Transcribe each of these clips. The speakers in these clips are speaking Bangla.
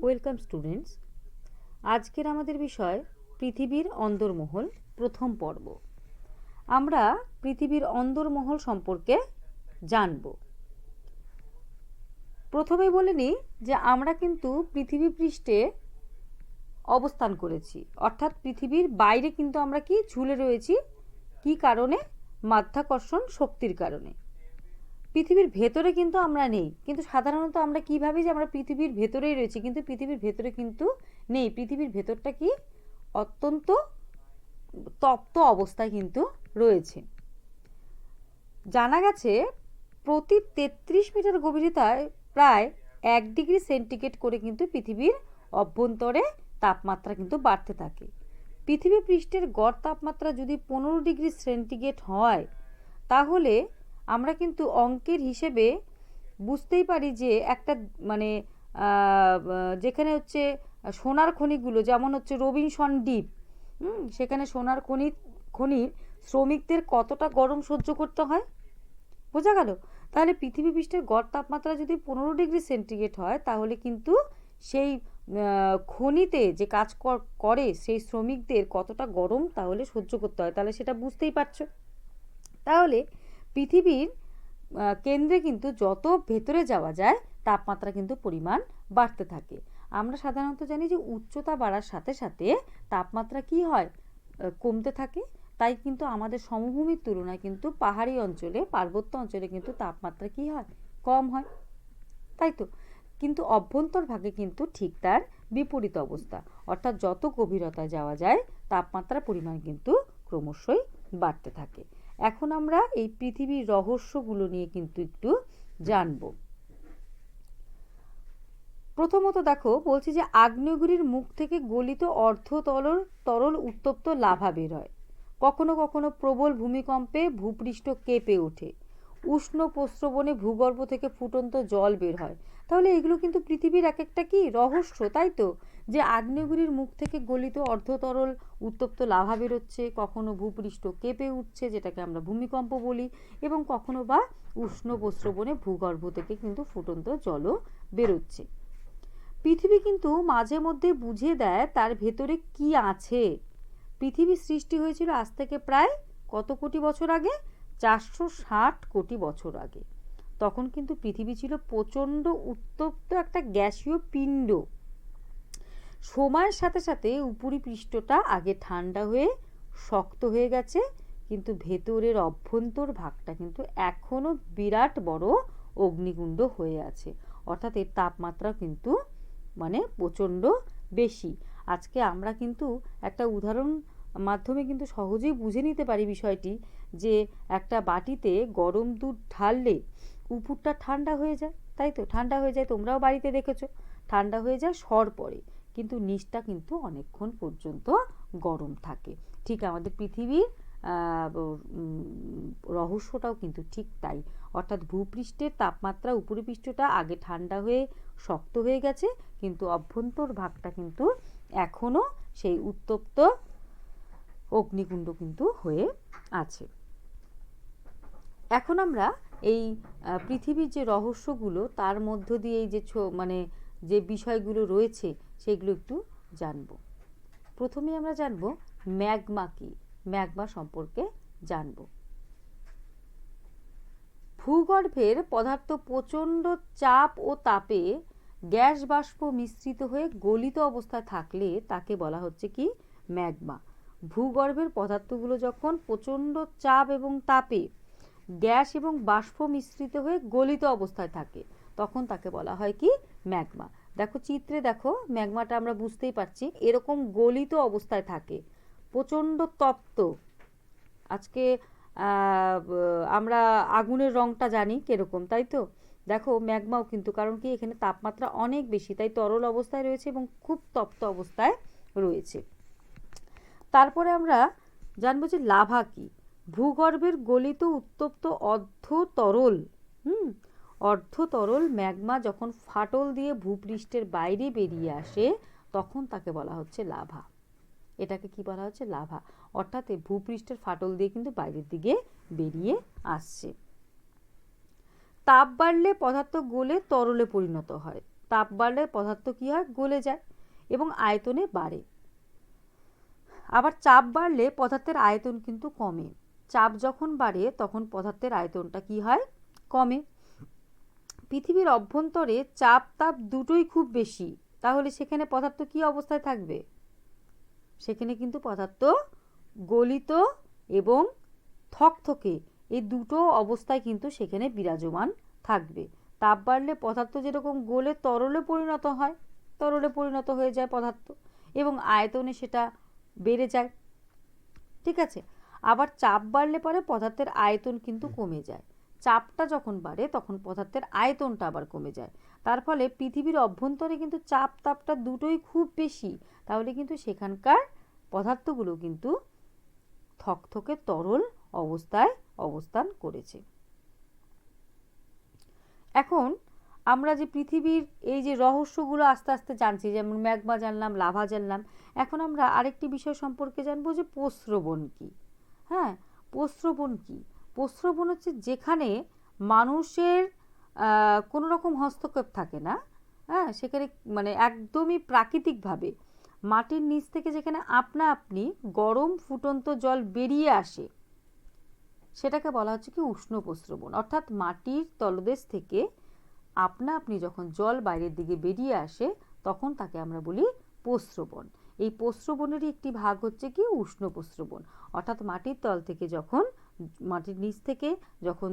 Welcome students. আজকের আমাদের বিষয় পৃথিবীর অন্দরমহল প্রথম পর্ব। আমরা পৃথিবীর অন্দরমহল সম্পর্কে জানব। প্রথমেই বলে নিই যে আমরা কিন্তু পৃথিবী পৃষ্ঠে অবস্থান করেছি, অর্থাৎ পৃথিবীর বাইরে কিন্তু আমরা কি ঝুলে রয়েছি। কি কারণে? মাধ্যাকর্ষণ শক্তির কারণে। পৃথিবীর ভেতরে কিন্তু আমরা নেই, কিন্তু সাধারণত আমরা কি ভাবি যে আমরা পৃথিবীর ভেতরেই রয়েছি, কিন্তু পৃথিবীর ভেতরে কিন্তু নেই। পৃথিবীর ভেতরটা কি অত্যন্ত তপ্ত অবস্থায় কিন্তু রয়েছে। জানা গেছে প্রতি 33 মিটার গভীরতায় প্রায় 1 ডিগ্রি সেন্টিগ্রেড করে কিন্তু পৃথিবীর অভ্যন্তরে তাপমাত্রা কিন্তু বাড়তে থাকে। পৃথিবী পৃষ্ঠের গড় তাপমাত্রা যদি 15 ডিগ্রি সেন্টিগ্রেড হয়, তাহলে আমরা কিন্তু অঙ্কের হিসেবে বুঝতেই পারি যে একটা মানে যেখানে হচ্ছে সোনার খনিগুলো, যেমন হচ্ছে রবিনসন দ্বীপ, সেখানে সোনার খনির শ্রমিকদের কতটা গরম সহ্য করতে হয়, বোঝা গেল। তাহলে পৃথিবী পৃষ্ঠের গড় তাপমাত্রা যদি 15 ডিগ্রি সেন্টিগ্রেড হয়, তাহলে কিন্তু সেই খনিতে যে কাজ করে সেই শ্রমিকদের কতটা গরম তাহলে সহ্য করতে হয়, তাহলে সেটা বুঝতেই পারছো। তাহলে পৃথিবীর কেন্দ্রে কিন্তু যত ভেতরে যাওয়া যায় তাপমাত্রা কিন্তু পরিমাণ বাড়তে থাকে। আমরা সাধারণত জানি যে উচ্চতা বাড়ার সাথে সাথে তাপমাত্রা কি হয়, কমতে থাকে। তাই কিন্তু আমাদের সমভূমির তুলনায় কিন্তু পাহাড়ি অঞ্চলে, পার্বত্য অঞ্চলে কিন্তু তাপমাত্রা কি হয়, কম হয়, তাই তো। কিন্তু অভ্যন্তরভাগে কিন্তু ঠিক তার বিপরীত অবস্থা, অর্থাৎ যত গভীরতায় যাওয়া যায় তাপমাত্রার পরিমাণ কিন্তু ক্রমশই বাড়তে থাকে। এখন আমরা এই পৃথিবীর রহস্যগুলো নিয়ে কিন্তু একটু জানব। প্রথমত দেখো, বলছি যে আগ্নেয়গিরির মুখ থেকে গলিত তরল উত্তপ্ত লাভা বের হয়। কখনো কখনো প্রবল ভূমিকম্পে ভূপৃষ্ঠ কেঁপে ওঠে। উষ্ণ প্রস্রবণে ভূগর্ভ থেকে ফুটন্ত জল বের হয়। তাহলে এগুলো কিন্তু পৃথিবীর এক একটা কি রহস্য, তাই তো। যে আগ্নেয়গিরির মুখ থেকে গলিত অর্ধতরল উত্তপ্ত লাভা বেরোচ্ছে, কখনো ভূপৃষ্ঠ কেঁপে উঠছে, যেটাকে আমরা ভূমিকম্প বলি, এবং কখনো বা উষ্ণ প্রস্রবণে ভূগর্ভ থেকে কিন্তু ফুটন্ত জলও বেরোচ্ছে। পৃথিবী কিন্তু মাঝে মধ্যে বুঝিয়ে দেয় তার ভেতরে কি আছে। পৃথিবীর সৃষ্টি হয়েছিল আজ থেকে প্রায় কত কোটি বছর আগে? 460 কোটি বছর আগে। তখন কিন্তু পৃথিবী ছিল প্রচণ্ড উত্তপ্ত একটা গ্যাসীয় পিণ্ড। সময়ের সাথে সাথে উপরিপৃষ্ঠটা আগে ঠান্ডা হয়ে শক্ত হয়ে গেছে, কিন্তু ভেতরের অভ্যন্তর ভাগটা কিন্তু এখনো বিরাট বড় অগ্নিকুণ্ড হয়ে আছে। অর্থাৎ এর তাপমাত্রা কিন্তু মানে প্রচণ্ড বেশি। আজকে আমরা কিন্তু একটা উদাহরণ মাধ্যমে কিন্তু সহজেই বুঝে নিতে পারি বিষয়টি, যে একটা বাটিতে গরম দুধ ঢাললে উপরটা ঠান্ডা হয়ে যায়, তাই তো, ঠান্ডা হয়ে যায়, তোমরাও বাড়িতে দেখেছো, ঠান্ডা হয়ে যায়, সর পড়ে, কিন্তু নিচটা কিন্তু অনেকক্ষণ পর্যন্ত গরম থাকে। ঠিক আমাদের পৃথিবীর রহস্যটাও কিন্তু ঠিক তাই। অর্থাৎ ভূপৃষ্ঠের তাপমাত্রা উপরিপৃষ্ঠটা আগে ঠান্ডা হয়ে শক্ত হয়ে গেছে, কিন্তু অভ্যন্তর ভাগটা কিন্তু এখনো সেই উত্তপ্ত অগ্নিকুণ্ড কিন্তু হয়ে আছে। এখন আমরা এই পৃথিবীর যে রহস্যগুলো, তার মধ্য দিয়ে এই যে মানে যে বিষয়গুলো রয়েছে সেগুলো একটু জানব। প্রথমে আমরা জানব ম্যাগমা কি, ম্যাগমা সম্পর্কে জানব। ভূগর্ভের পদার্থ প্রচণ্ড চাপ ও তাপে গ্যাস বাষ্প মিশ্রিত হয়ে গলিত অবস্থায় থাকলে তাকে বলা হচ্ছে কি, ম্যাগমা। ভূগর্ভের পদার্থগুলো যখন প্রচণ্ড চাপ এবং তাপে গ্যাস এবং বাষ্প মিশ্রিত হয়ে গলিত অবস্থায় থাকে, তখন তাকে বলা হয় কি, ম্যাগমা। দেখো চিত্রে, দেখো ম্যাগমাটা আমরা বুঝতেই পারছি, এরকম গলিত অবস্থায় থাকে, প্রচণ্ড তপ্ত। আজকে আমরা আগুনের রংটা জানি কিরকম, তাই তো। দেখো ম্যাগমাও কিন্তু, কারণ কি এখানে তাপমাত্রা অনেক বেশি, তাই তরল অবস্থায় রয়েছে এবং খুব তপ্ত অবস্থায় রয়েছে। তারপরে আমরা জানবো যে লাভা কি। ভূগর্ভের গলিত উত্তপ্ত অর্ধতরল ম্যাগমা যখন ফাটল দিয়ে ভূপৃষ্ঠের বাইরে বেরিয়ে আসে, তখন তাকে বলা হচ্ছে লাভা। এটাকে কি বলা হচ্ছে, লাভা। অর্থাৎ ভূপৃষ্ঠের ফাটল দিয়ে কিন্তু বাইরের দিকে বেরিয়ে আসছে। তাপ বাড়লে পদার্থ গলে তরলে পরিণত হয়। তাপ বাড়লে পদার্থ কি হয়, গলে যায় এবং আয়তনে বাড়ে। আবার চাপ বাড়লে পদার্থের আয়তন কিন্তু কমে। চাপ যখন বাড়ে তখন পদার্থের আয়তনটা কি হয়, কমে। পৃথিবীর অভ্যন্তরে চাপ তাপ দুটোই খুব বেশি, তাহলে সেখানে পদার্থ কি অবস্থায় থাকবে, সেখানে কিন্তু পদার্থ গলিত এবং থকথকে এই দুটো অবস্থায় কিন্তু সেখানে বিরাজমান থাকবে। তাপ বাড়লে পদার্থ যেরকম গলে তরলে পরিণত হয়, তরলে পরিণত হয়ে যায় পদার্থ এবং আয়তনে সেটা বেড়ে যায়, ঠিক আছে। আবার চাপ বাড়লে পরে পদার্থের আয়তন কিন্তু কমে যায়। চাপটা যখন বাড়ে তখন পদার্থের আয়তনটা আবার কমে যায়। তার ফলে পৃথিবীর অভ্যন্তরে কিন্তু চাপ তাপটা দুটোই খুব বেশি, তাহলে কিন্তু সেখানকার পদার্থগুলো কিন্তু থকথকে তরল অবস্থায় অবস্থান করেছে। এখন আমরা যে পৃথিবীর এই যে রহস্যগুলো আস্তে আস্তে জানছি, যেমন ম্যাগমা জানলাম, লাভা জানলাম, এখন আমরা আরেকটি বিষয় সম্পর্কে জানবো যে প্রস্রবণ কি। হ্যাঁ, প্রস্রবণ কি? প্রস্রবণ হচ্ছে যেখানে মানুষের কোনো রকম হস্তক্ষেপ থাকে না, হ্যাঁ, সেখানে মানে একদমই প্রাকৃতিকভাবে মাটির নিচ থেকে যেখানে আপনা আপনি গরম ফুটন্ত জল বেরিয়ে আসে, সেটাকে বলা হচ্ছে কি উষ্ণ প্রস্রবণ। অর্থাৎ মাটির তলদেশ থেকে আপনা আপনি যখন জল বাইরের দিকে বেরিয়ে আসে তখন তাকে আমরা বলি প্রস্রবণ। এই প্রস্রবণেরই একটি ভাগ হচ্ছে কি উষ্ণ প্রস্রবণ। অর্থাৎ মাটির তল থেকে যখন, মাটির নিচ থেকে যখন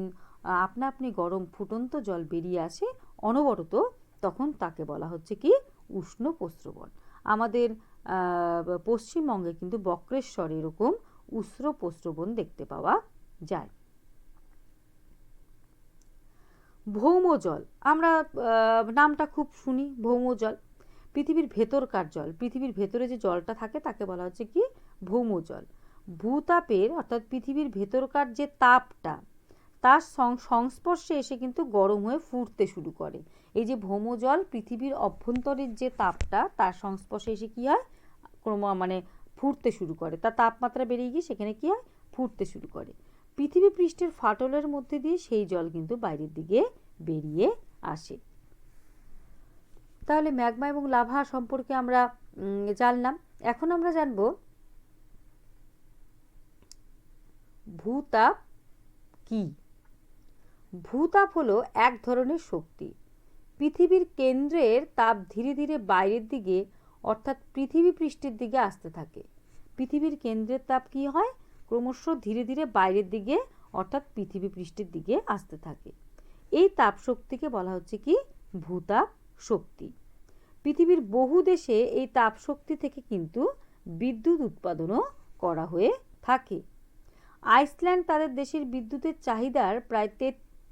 আপনা আপনি গরম ফুটন্ত জল বেরিয়ে আসে অনবরত, তখন তাকে বলা হচ্ছে কি উষ্ণ প্রস্রবণ। আমাদের পশ্চিমবঙ্গে কিন্তু বক্রেশ্বরে এরকম উষ্ণ প্রস্রবণ দেখতে পাওয়া যায়। ভৌমজল, আমরা নামটা খুব শুনি, ভৌমজল পৃথিবীর ভেতরকার জল, পৃথিবীর ভেতরে যে জলটা থাকে তাকে বলা হচ্ছে কি ভৌমজল। ভূতাপের অর্থাৎ পৃথিবীর ভেতরকার যে তাপটা তার সংস্পর্শে এসে কিন্তু গরম হয়ে ফুটতে শুরু করে। এই যে ভৌমজল পৃথিবীর অভ্যন্তরের যে তাপটা তার সংস্পর্শে এসে কি হয়, মানে ফুটতে শুরু করে, তার তাপমাত্রা বেড়ে গিয়ে সেখানে কি হয়, ফুটতে শুরু করে। পৃথিবী পৃষ্ঠের ফাটলের মধ্যে দিয়ে সেই জল কিন্তু বাইরের দিকে বেরিয়ে আসে। তাহলে ম্যাগমা এবং লাভা সম্পর্কে আমরা জানলাম। এখন আমরা জানব ভূতাপ কি। ভূতাপ হলো এক ধরনের শক্তি। পৃথিবীর কেন্দ্রের তাপ ধীরে ধীরে বাইরের দিকে অর্থাৎ পৃথিবী পৃষ্ঠের দিকে আসতে থাকে। পৃথিবীর কেন্দ্রের তাপ কি হয়, ক্রমশ ধীরে ধীরে বাইরের দিকে অর্থাৎ পৃথিবী পৃষ্ঠের দিকে আসতে থাকে। এই তাপ শক্তিকে বলা হচ্ছে কি ভূতাপ শক্তি। পৃথিবীর বহু দেশে এই তাপ শক্তি থেকে কিন্তু বিদ্যুৎ উৎপাদনও করা হয়ে থাকে। আইসল্যান্ড তাদের দেশের বিদ্যুতের চাহিদার প্রায়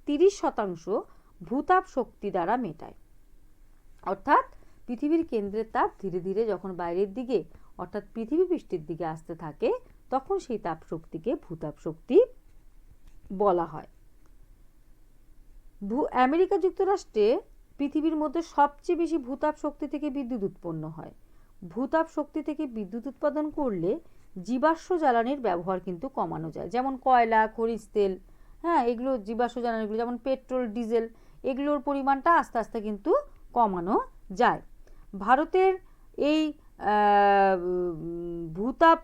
30% ভূতাপ শক্তি দ্বারা মেটায়। অর্থাৎ পৃথিবীর কেন্দ্রের তাপ ধীরে ধীরে যখন বাইরের দিকে অর্থাৎ পৃথিবী পৃষ্ঠের দিকে আসতে থাকে তখন সেই তাপ শক্তিকে ভূতাপ শক্তি বলা হয়। আমেরিকা যুক্তরাষ্ট্রে পৃথিবীর মধ্যে সবচেয়ে বেশি ভূতাপ শক্তি থেকে বিদ্যুৎ উৎপন্ন হয়। ভূতাপ শক্তি থেকে বিদ্যুৎ উৎপাদন করলে জীবাশ্ম জ্বালানির ব্যবহার কিন্তু কমানো যায়, যেমন কয়লা, খনিজ তেল, হ্যাঁ, এগুলো জীবাশ্ম জ্বালানিগুলো যেমন পেট্রোল, ডিজেল, এগুলোর পরিমাণটা আস্তে আস্তে কিন্তু কমানো যায়। ভারতের এই ভূতাপ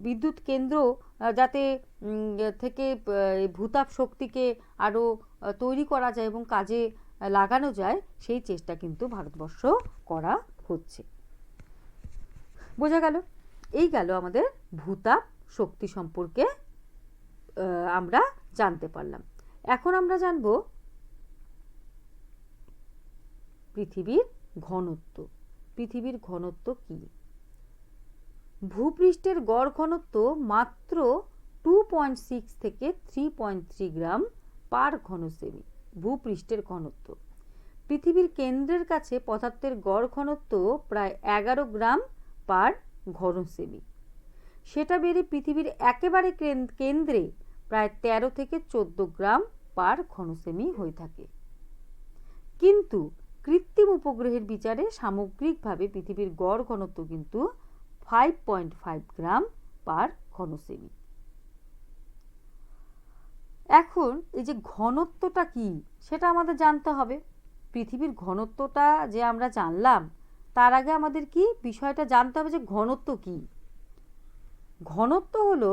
বিদ্যুৎ কেন্দ্র যাতে থেকে ভূতাপ শক্তিকে আরও তৈরি করা যায় এবং কাজে লাগানো যায় সেই চেষ্টা কিন্তু ভারতবর্ষ করা হচ্ছে। বোঝা গেল? এই গেল আমাদের ভূতাপ শক্তি সম্পর্কে আমরা জানতে পারলাম। এখন আমরা জানব পৃথিবীর ঘনত্ব। পৃথিবীর ঘনত্ব কি? ভূপৃষ্ঠের গড় ঘনত্ব মাত্র 2.6 থেকে 3.3 গ্রাম পার ঘন সেমি। ভূপৃষ্ঠের ঘনত্ব। পৃথিবীর কেন্দ্রের কাছে পদার্থের গড় ঘনত্ব প্রায় 11 গ্রাম পার ঘন সেমি। সেটা বেড়ে পৃথিবীর একেবারে কেন্দ্রে প্রায় 13 থেকে 14 গ্রাম পার ঘন সেমি হয়ে থাকে। কিন্তু কৃত্রিম উপগ্রহের বিচারে সামগ্রিকভাবে পৃথিবীর গড় ঘনত্ব কিন্তু 5.5 গ্রাম পার ঘন সেমি। এখন এই যে ঘনত্বটা কি সেটা আমাদের জানতে হবে। পৃথিবীর ঘনত্বটা যে আমরা জানলাম, তার আগে আমাদের কি বিষয়টা জানতে হবে যে ঘনত্ব কি। ঘনত্ব হলো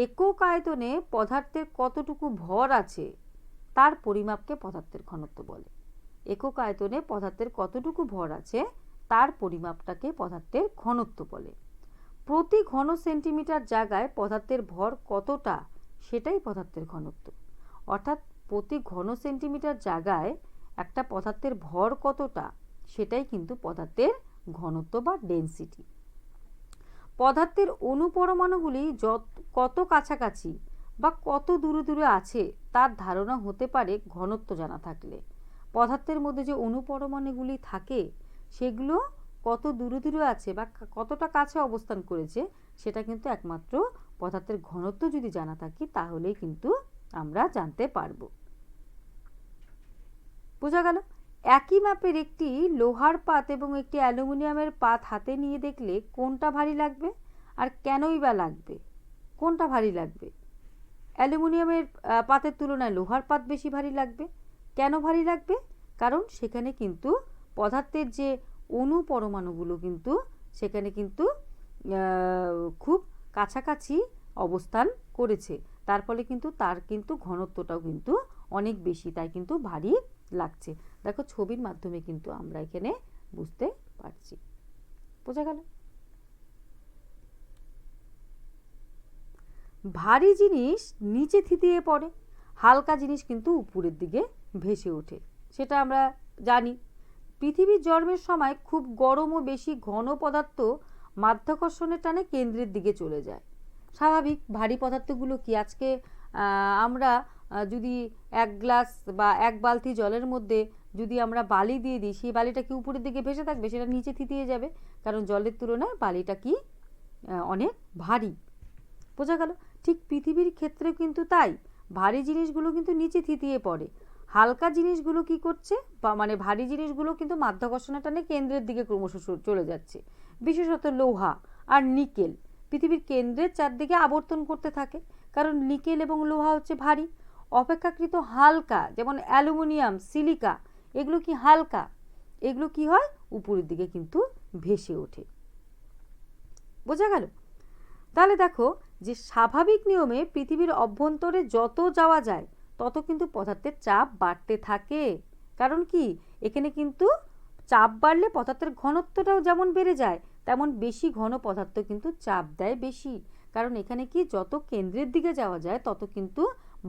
একক আয়তনে পদার্থের কতটুকু ভর আছে তার পরিমাপকে পদার্থের ঘনত্ব বলে। একক আয়তনে পদার্থের কতটুকু ভর আছে তার পরিমাপটাকে পদার্থের ঘনত্ব বলে। প্রতি ঘন সেন্টিমিটার জায়গায় পদার্থের ভর কতটা সেটাই পদার্থের ঘনত্ব। অর্থাৎ প্রতি ঘন সেন্টিমিটার জায়গায় একটা পদার্থের ভর কতটা সেটাই কিন্তু পদার্থের ঘনত্ব বা ডেনসিটি। পদার্থের অণু পরমাণুগুলি কত কাছাকাছি বা কত দূরে দূরে আছে তার ধারণা হতে পারে ঘনত্ব জানা থাকলে। পদার্থের মধ্যে যে অণু পরমাণুগুলি থাকে সেগুলো কত দূরে দূরে আছে বা কতটা কাছে অবস্থান করেছে সেটা কিন্তু একমাত্র পদার্থের ঘনত্ব যদি জানা থাকে তাহলেই কিন্তু আমরা জানতে পারবো। বোঝা গেল? একই মাপের একটি লোহার পাত এবং একটি অ্যালুমিনিয়ামের পাত হাতে নিয়ে দেখলে কোনটা ভারী লাগবে আর কেনই বা লাগবে? কোনটা ভারী লাগবে? অ্যালুমিনিয়ামের পাতের তুলনায় লোহার পাত বেশি ভারী লাগবে। কেন ভারী লাগবে? কারণ সেখানে কিন্তু পদার্থের যে অণু পরমাণুগুলো কিন্তু সেখানে কিন্তু খুব কাছাকাছি অবস্থান করেছে, তার ফলে কিন্তু তার কিন্তু ঘনত্বটাও কিন্তু অনেক বেশি, তাই কিন্তু ভারী লাগছে। দেখো ছবির মাধ্যমে কিন্তু আমরা এখানে বুঝতে পারছি। বোঝা গেল? ভারী জিনিস নিচে থিতিয়ে পড়ে, হালকা জিনিস কিন্তু উপরের দিকে ভেসে ওঠে, সেটা আমরা জানি। পৃথিবীর জন্মের সময় খুব গরম ও বেশি ঘন পদার্থ মাধ্যাকর্ষণের টানে কেন্দ্রের দিকে চলে যায়। স্বাভাবিক, ভারী পদার্থগুলো কি আজকে আমরা যদি এক গ্লাস বা এক বালতি জলের মধ্যে যদি আমরা বালি দিয়ে দিই, সেই বালিটা কি উপরের দিকে ভেসে থাকবে? সেটা নিচে থিতিয়ে যাবে, কারণ জলের তুলনায় বালিটা কি অনেক ভারী। বোঝা গেল? ঠিক পৃথিবীর ক্ষেত্রে কিন্তু তাই, ভারী জিনিসগুলো কিন্তু নিচে থিতিয়ে পড়ে, হালকা জিনিসগুলো কি করছে বা মানে ভারী জিনিসগুলো কিন্তু মাধ্যাকর্ষণের টানে কেন্দ্রের দিকে ক্রমশ চলে যাচ্ছে। বিশেষত লোহা আর নিকেল পৃথিবীর কেন্দ্রের চারদিকে আবর্তন করতে থাকে, কারণ নিকেল এবং লোহা হচ্ছে ভারী, অপেক্ষাকৃত হালকা। যেমন অ্যালুমিনিয়াম, সিলিকা, এগুলো কি হালকা, এগুলো কি হয় উপরের দিকে কিন্তু ভেসে ওঠে। বোঝা গেল? তাহলে দেখো যে স্বাভাবিক নিয়মে পৃথিবীর অভ্যন্তরে যত যাওয়া যায় তত কিন্তু পদার্থের চাপ বাড়তে থাকে। কারণ কি, এখানে কিন্তু চাপ বাড়লে পদার্থের ঘনত্বটাও যেমন বেড়ে যায়, তেমন বেশি ঘন পদার্থ কিন্তু চাপ দেয় বেশি। কারণ এখানে কি যত কেন্দ্রের দিকে যাওয়া যায় তত কিন্তু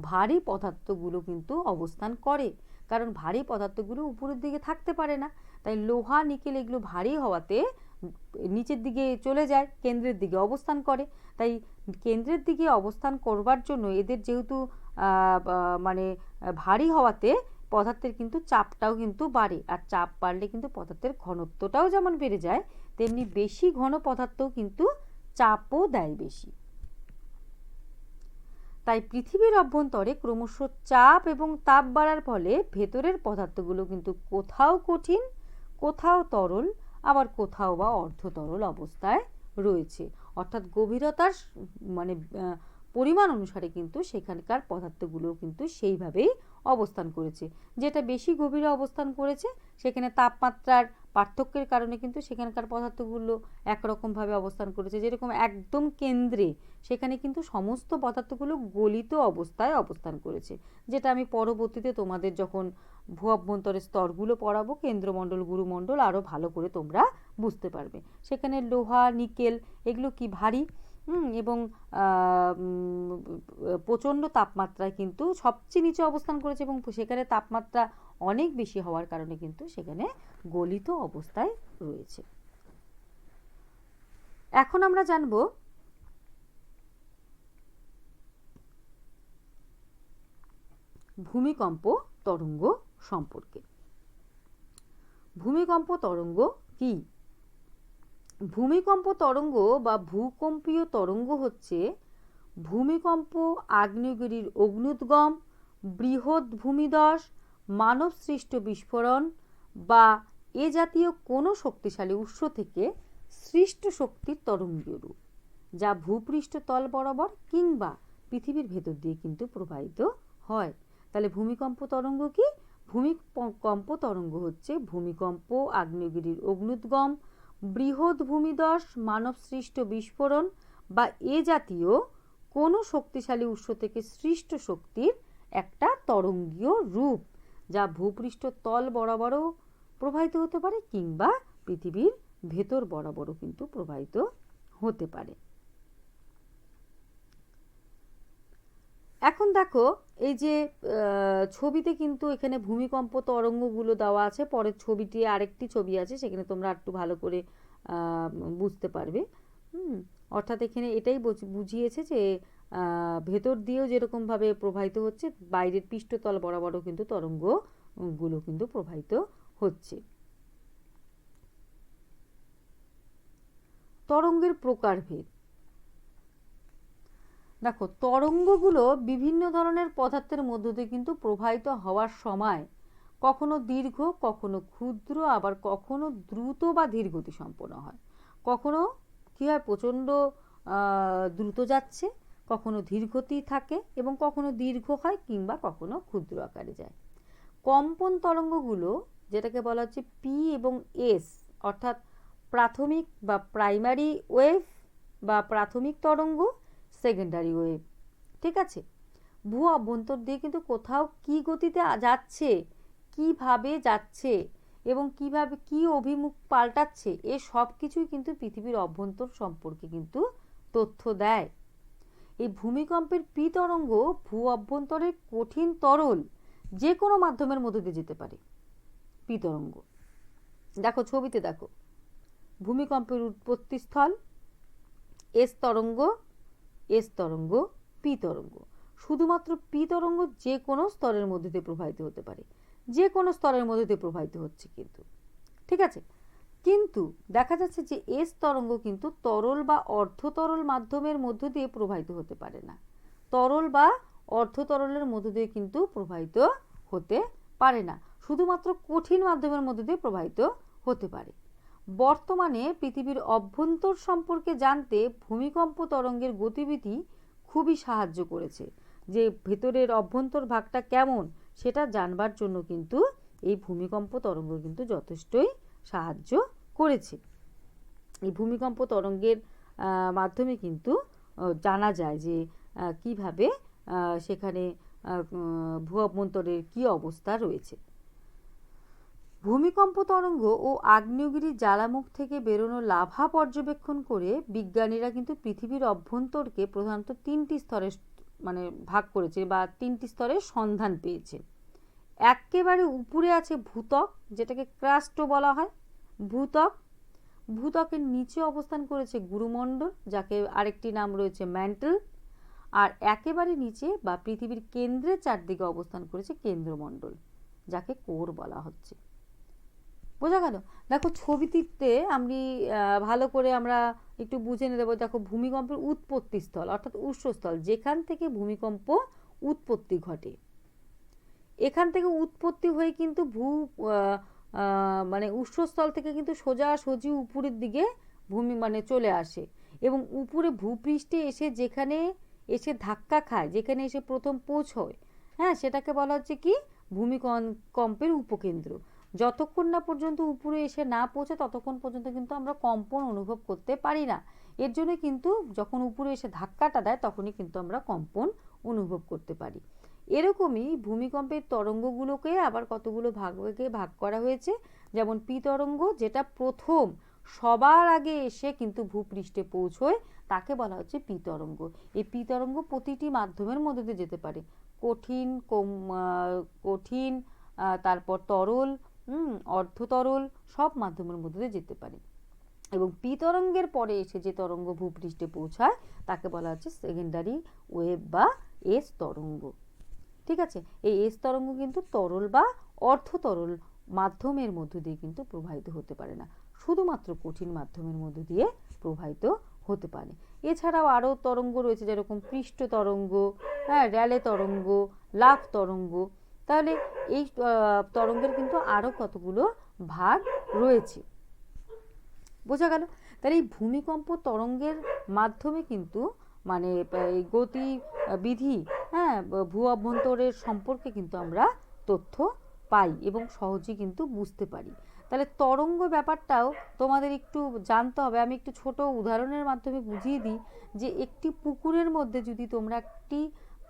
ভারী পদার্থগুলো কিন্তু অবস্থান করে, কারণ ভারী পদার্থগুলো উপরের দিকে থাকতে পারে না। তাই লোহা, নিকেল এগুলো ভারী হওয়াতে নিচের দিকে চলে যায়, কেন্দ্রের দিকে অবস্থান করে। তাই কেন্দ্রের দিকে অবস্থান করবার জন্য এদের যেহেতু মানে ভারী হওয়াতে পদার্থের কিন্তু চাপটাও কিন্তু বাড়ে, আর চাপ বাড়লে কিন্তু পদার্থের ঘনত্বটাও যেমন বেড়ে যায়, তেমনি বেশি ঘন পদার্থও কিন্তু চাপও দেয় বেশি। তাই পৃথিবীর অভ্যন্তরে ক্রমশ চাপ এবং তাপ বাড়ার ফলে ভেতরের পদার্থগুলো কিন্তু কোথাও কঠিন, কোথাও তরল, আবার কোথাও বা অর্ধতরল অবস্থায় রয়েছে। অর্থাৎ গভীরতার মানে পরিমাণ অনুসারে কিন্তু সেখানকার পদার্থগুলো কিন্তু সেইভাবেই অবস্থান করেছে। যেটা বেশি গভীরে অবস্থান করেছে সেখানে তাপমাত্রার পার্থক্যের কারণে কিন্তু সেখানকার পদার্থগুলো একরকমভাবে অবস্থান করেছে। যেরকম একদম কেন্দ্রে সেখানে কিন্তু সমস্ত পদার্থগুলো গলিত অবস্থায় অবস্থান করেছে, যেটা আমি পরবর্তীতে তোমাদের যখন ভূ অভ্যন্তরের স্তরগুলো পড়াবো, কেন্দ্রমণ্ডল, গুরুমণ্ডল, আরও ভালো করে তোমরা বুঝতে পারবে। সেখানে লোহা, নিকেল এগুলো কি ভারী এবং প্রচণ্ড তাপমাত্রায় কিন্তু সবচেয়ে নিচে অবস্থান করেছে, এবং সেখানে তাপমাত্রা অনেক বেশি হওয়ার কারণে কিন্তু সেখানে গলিত অবস্থায় রয়েছে। এখন আমরা জানব ভূমিকম্প তরঙ্গ সম্পর্কে। ভূমিকম্প তরঙ্গ কি? ভূমিকম্প তরঙ্গ বা ভূকম্পীয় তরঙ্গ হচ্ছে ভূমিকম্প, আগ্নেয়গিরির অগ্ন্যুদ্গম, বৃহৎ ভূমিধস, মানব সৃষ্ট বিস্ফোরণ বা এ জাতীয় কোনো শক্তিশালী উৎস থেকে সৃষ্ট শক্তির তরঙ্গীয় রূপ, যা ভূপৃষ্ঠ তল বরাবর কিংবা পৃথিবীর ভেতর দিয়ে কিন্তু প্রবাহিত হয়। তাহলে ভূমিকম্প তরঙ্গ কি? ভূমিকম্প তরঙ্গ হচ্ছে ভূমিকম্প, আগ্নেয়গিরির অগ্ন্যুদ্গম, বৃহৎ ভূমিধস, মানবসৃষ্ট বিস্ফোরণ বা এ জাতীয় কোনো শক্তিশালী উৎস থেকে সৃষ্ট শক্তির একটা তরঙ্গীয় রূপ, যা ভূপৃষ্ঠ তল বরাবরও প্রবাহিত হতে পারে কিংবা পৃথিবীর ভেতর বরাবরও কিন্তু প্রবাহিত হতে পারে। এখন দেখো এই যে ছবিতে কিন্তু এখানে ভূমিকম্প তরঙ্গগুলো দেওয়া আছে, পরের ছবিটি আরেকটি ছবি আছে, সেখানে তোমরা একটু ভালো করে বুঝতে পারবে। অর্থাৎ এখানে এটাই বুঝিয়েছে যে ভেতর দিয়েও যেরকমভাবে প্রবাহিত হচ্ছে, বাইরের পৃষ্ঠতল বরাবরও কিন্তু তরঙ্গগুলো কিন্তু প্রবাহিত হচ্ছে। তরঙ্গের প্রকারভেদ দেখো, তরঙ্গগুলো বিভিন্ন ধরনের পদার্থের মধ্য দিয়ে কিন্তু প্রবাহিত হওয়ার সময় কখনো দীর্ঘ, কখনো ক্ষুদ্র, আবার কখনো দ্রুত বা ধীর গতি সম্পন্ন হয়। কখনো কী হয়, প্রচণ্ড দ্রুত যাচ্ছে, কখনো ধীর গতি থাকে এবং কখনো দীর্ঘ হয় কিংবা কখনো ক্ষুদ্র আকারে যায়। কম্পন তরঙ্গগুলো যেটাকে বলা হচ্ছে পি এবং এস, অর্থাৎ প্রাথমিক বা প্রাইমারি ওয়েভ বা প্রাথমিক তরঙ্গ, সেকেন্ডারি ওয়েভ। ঠিক আছে, ভূ অভ্যন্তর দিয়ে কিন্তু কোথাও কি গতিতে যাচ্ছে, কিভাবে যাচ্ছে এবং কিভাবে কি অভিমুখ পাল্টাচ্ছে, এ সব কিছুই কিন্তু পৃথিবীর অভ্যন্তর সম্পর্কে কিন্তু তথ্য দেয়। এই ভূমিকম্পের পি তরঙ্গ ভূ অভ্যন্তরের কঠিন তরল যে কোনো মাধ্যমের মধ্যে দিয়ে যেতে পারে। পি তরঙ্গ দেখো ছবিতে, দেখো ভূমিকম্পের উৎপত্তি স্থল এস তরঙ্গ, এস তরঙ্গ, পি তরঙ্গ। শুধুমাত্র পি তরঙ্গ যে কোনো স্তরের মধ্যে দিয়ে প্রবাহিত হতে পারে, যে কোনো স্তরের মধ্যে দিয়ে প্রবাহিত হচ্ছে কিন্তু। ঠিক আছে, কিন্তু দেখা যাচ্ছে যে এস তরঙ্গ কিন্তু তরল বা অর্ধতরল মাধ্যমের মধ্য দিয়ে প্রবাহিত হতে পারে না। তরল বা অর্ধতরলের মধ্য দিয়ে কিন্তু প্রবাহিত হতে পারে না, শুধুমাত্র কঠিন মাধ্যমের মধ্য দিয়ে প্রবাহিত হতে পারে। বর্তমানে পৃথিবীর অভ্যন্তর সম্পর্কে জানতে ভূমিকম্প তরঙ্গের গতিবিধি খুবই সাহায্য করেছে। যে ভেতরের অভ্যন্তর ভাগটা কেমন সেটা জানবার জন্য কিন্তু এই ভূমিকম্প তরঙ্গ কিন্তু যথেষ্টই সাহায্য করেছে। এই ভূমিকম্প তরঙ্গের মাধ্যমে কিন্তু জানা যায় যে কিভাবে সেখানে ভূ অভ্যন্তরের কী অবস্থা রয়েছে। ভূমিকম্প তরঙ্গ ও আগ্নেয়গিরির জ্বালামুখ থেকে বেরোনো লাভা পর্যবেক্ষণ করে বিজ্ঞানীরা কিন্তু পৃথিবীর অভ্যন্তরকে প্রধানত তিনটি স্তরে ভাগ করেছে বা তিনটি স্তরের সন্ধান পেয়েছে। একেবারে উপরে আছে ভূত্বক, যেটাকে ক্রাস্টও বলা হয়। ভূত্বকের নিচে অবস্থান করেছে গুরুমণ্ডল, যাকে আরেকটি নাম রয়েছে ম্যান্টল। আর একেবারে নিচে বা পৃথিবীর কেন্দ্রের চারদিকে অবস্থান করেছে কেন্দ্রমণ্ডল, যাকে কোর বলা হচ্ছে। বোঝা গেল? দেখো ছবিটিতে আমি ভালো করে আমরা একটু বুঝে নিয়ে দেবো। দেখো ভূমিকম্পের উৎপত্তি স্থল অর্থাৎ উৎসস্থল, যেখান থেকে ভূমিকম্প উৎপত্তি ঘটে, এখান থেকে উৎপত্তি হয়ে কিন্তু উৎসস্থল থেকে কিন্তু সোজাসুজি উপরের দিকে চলে আসে এবং উপরে ভূপৃষ্ঠে এসে যেখানে এসে ধাক্কা খায়, যেখানে এসে প্রথম পৌঁছয়, হ্যাঁ, সেটাকে বলা হচ্ছে কি ভূমিকম্পের উপকেন্দ্র। যতক্ষণ না পর্যন্ত উপরে এসে না পৌঁছে ততক্ষণ পর্যন্ত কিন্তু আমরা কম্পন অনুভব করতে পারি না। এর জন্য কিন্তু যখন উপরে এসে ধাক্কাটা দেয় তখনই কিন্তু আমরা কম্পন অনুভব করতে পারি। এরকমই ভূমিকম্পের তরঙ্গগুলোকে আবার কতগুলো ভাগে ভাগ করা হয়েছে। যেমন পি তরঙ্গ, যেটা প্রথম সবার আগে এসে কিন্তু ভূপৃষ্ঠে পৌঁছয়, তাকে বলা হচ্ছে পি তরঙ্গ। এই পি তরঙ্গ প্রতিটি মাধ্যমের মধ্যে দিয়ে যেতে পারে, কঠিন তারপর তরল, অর্ধতরল, সব মাধ্যমের মধ্যে দিয়ে যেতে পারে। এবং পি তরঙ্গের পরে এসে যে তরঙ্গ ভূপৃষ্ঠে পৌঁছায় তাকে বলা হচ্ছে সেকেন্ডারি ওয়েভ বা এস তরঙ্গ। ঠিক আছে, এই এস তরঙ্গ কিন্তু তরল বা অর্ধতরল মাধ্যমের মধ্য দিয়ে কিন্তু প্রবাহিত হতে পারে না, শুধুমাত্র কঠিন মাধ্যমের মধ্য দিয়ে প্রবাহিত হতে পারে। এছাড়াও আরও তরঙ্গ রয়েছে, যেরকম পৃষ্ঠ তরঙ্গ, হ্যাঁ, র্যালে তরঙ্গ, লাভ তরঙ্গ। তাহলে এই তরঙ্গের কিন্তু আরও কতগুলো ভাগ রয়েছে। বোঝা গেল? তাহলে এই ভূমিকম্প তরঙ্গের মাধ্যমে কিন্তু এই গতিবিধি, হ্যাঁ, ভূ অভ্যন্তরের সম্পর্কে কিন্তু আমরা তথ্য পাই এবং সহজেই কিন্তু বুঝতে পারি। তাহলে তরঙ্গ ব্যাপারটাও তোমাদের একটু জানতে হবে। আমি একটু ছোট উদাহরণের মাধ্যমে বুঝিয়ে দিই যে একটি পুকুরের মধ্যে যদি তোমরা একটি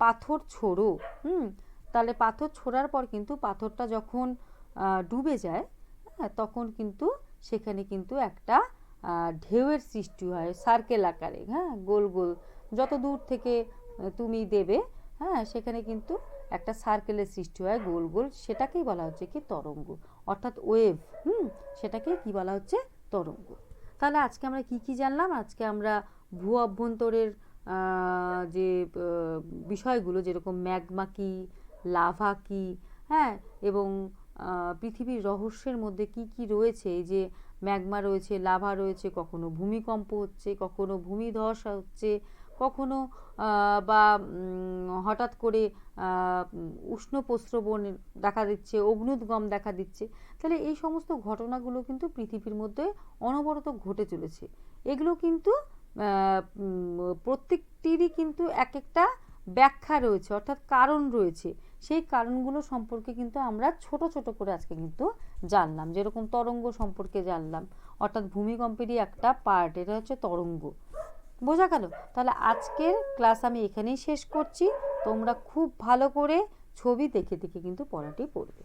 পাথর ছোড়ো, তাহলে পাথর ছোড়ার পর কিন্তু পাথরটা যখন ডুবে যায়, হ্যাঁ, তখন কিন্তু সেখানে কিন্তু একটা ঢেউয়ের সৃষ্টি হয় সার্কেল আকারে, হ্যাঁ, গোল গোল যত দূর থেকে তুমি দেবে, হ্যাঁ, সেখানে কিন্তু একটা সার্কেলের সৃষ্টি হয় গোল গোল, সেটাকেই বলা হচ্ছে কি তরঙ্গ, অর্থাৎ ওয়েভ। সেটাকে কি বলা হচ্ছে? তরঙ্গ। তাহলে আজকে আমরা কি কি জানলাম? আজকে আমরা ভূ অভ্যন্তরের যে বিষয়গুলো, যেরকম ম্যাগমা কি, লাভা কি, হ্যাঁ, এবং পৃথিবীর রহস্যের মধ্যে কি কি রয়েছে, এই যে ম্যাগমা রয়েছে, লাভা রয়েছে, কখনো ভূমিকম্প হচ্ছে, কখনো ভূমিধস হচ্ছে, কখনো বা হঠাৎ করে উষ্ণ প্রস্রবণ দেখা দিচ্ছে, অগ্ন্যুদ্গম দেখা দিচ্ছে। তাহলে এই সমস্ত ঘটনাগুলো কিন্তু পৃথিবীর মধ্যে অনবরত ঘটে চলেছে। এগুলো কিন্তু প্রত্যেকটিরই কিন্তু এক একটা ব্যাখ্যা রয়েছে, অর্থাৎ কারণ রয়েছে। সেই কারণগুলো সম্পর্কে কিন্তু আমরা ছোট ছোট করে আজকে কিন্তু জানলাম। যেরকম তরঙ্গ সম্পর্কে জানলাম, অর্থাৎ ভূমিকম্পেরই একটা পার্ট, এটা হচ্ছে তরঙ্গ। বোঝা গেল? তাহলে আজকের ক্লাস আমি এখানেই শেষ করছি। তোমরা খুব ভালো করে ছবি দেখে দেখে কিন্তু পড়াটি পড়বে।